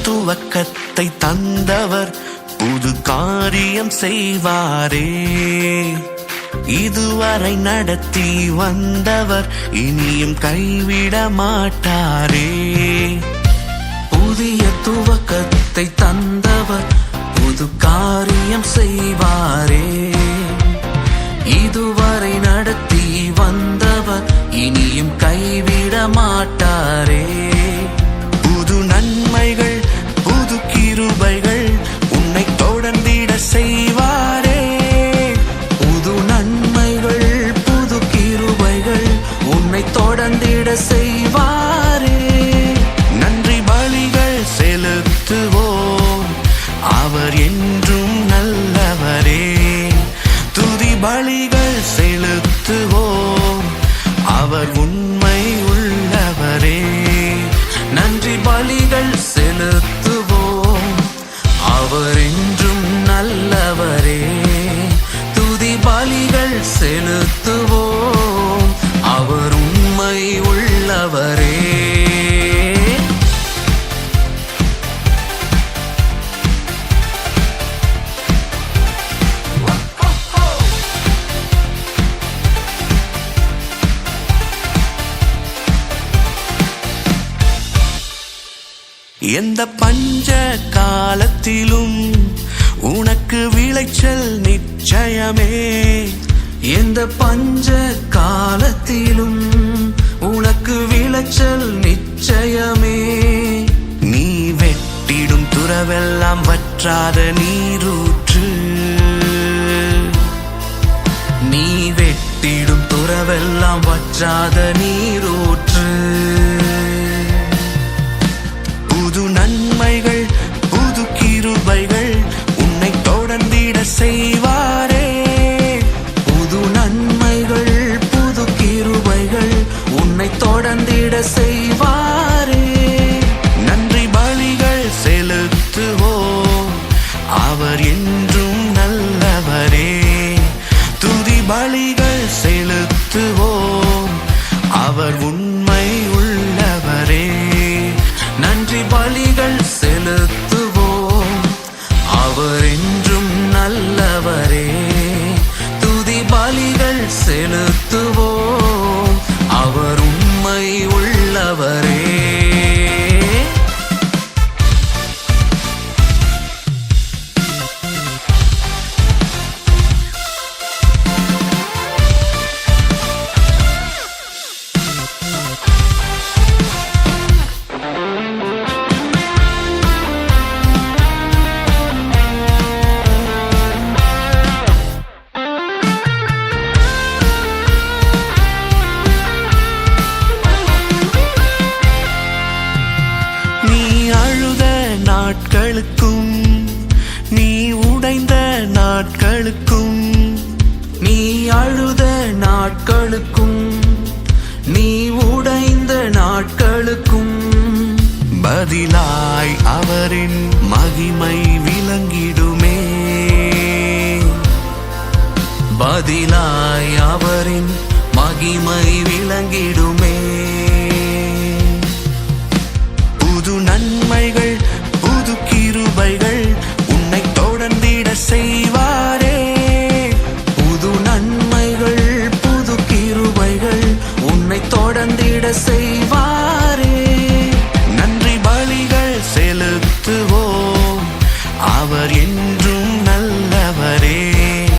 துவக்கத்தை தந்தவர் புது காரியம் செய்வாரே. இதுவரை நடத்தி வந்தவர் இனியும் கைவிட மாட்டாரே. புதிய துவக்கத்தை தந்தவர் புது காரியம் செய்வாரே. இதுவரை நடத்தி வந்தவர் இனியும் கைவிட மாட்டாரே. புது நன்மைகள் புது கிருபைகள் உன்னை தொடர்ந்திட செய்வாரே. புது நன்மைகள் புது கிருபைகள் உன்னை தொடர்ந்திட செய்வாரே. நன்றி பலிகள் செலுத்துவோம், அவர் என்றும் நல்லவரே. துதி பலிகள் செலுத்துவோம், அவர் உண்மை உள்ளவரே. நன்றி பலிகள் செலுத்துவோம், அவர் என்றும் நல்லவரே. துதி பலிகள் செலுத்துவோம், அவர் உண்மை உள்ளவரே. எந்த பஞ்ச காலத்திலும் உனக்கு விளைச்சல் நிச்சயமே. எந்த பஞ்ச காலத்திலும் உனக்கு விளைச்சல் நிச்சயமே. நீ வெட்டிடும் துறவெல்லாம் வற்றாத நீரூற்று. நீ வெட்டிடும் துறவெல்லாம் வற்றாத நீரூற்று. புது நன்மைகள் புது கிருபைகள் உன்னை தொடர்ந்திட செய்வாரே. புது நன்மைகள் புது கிருபைகள் உன்னை தொடர்ந்திட செய்வாரே. நன்றி பலிகள் செலுத்துவோம், அவர் என்றும் நல்லவரே. துதி பலிகள் செலுத்துவோம், அவர் உண்மை உள்ளவரே. நன்றி பலிகள் செலுத்துவோம், அவர் என்றும் நல்லவரே. துதி பலிகள் செலுத்துவோம், அவர் உண்மை உள்ளவரே. நாட்களுக்கும் நீ உடைந்த நாட்களுக்கும், நீ அழுத நாட்களுக்கும் நீ உடைந்த நாட்களுக்கும் பதிலாய் அவரின் மகிமை விளங்கிடுமே. பதிலாய் அவரின் மகிமை விளங்கிடுமே. புது நன்மைகள் புது கிருபைகள் உன்னை தொடர்ந்திட செய்வாரே. புது நன்மைகள் புது கிருபைகள் உன்னை தொடர்ந்திட செய்வாரே. நன்றி பலிகள் செலுத்துவோம், அவர்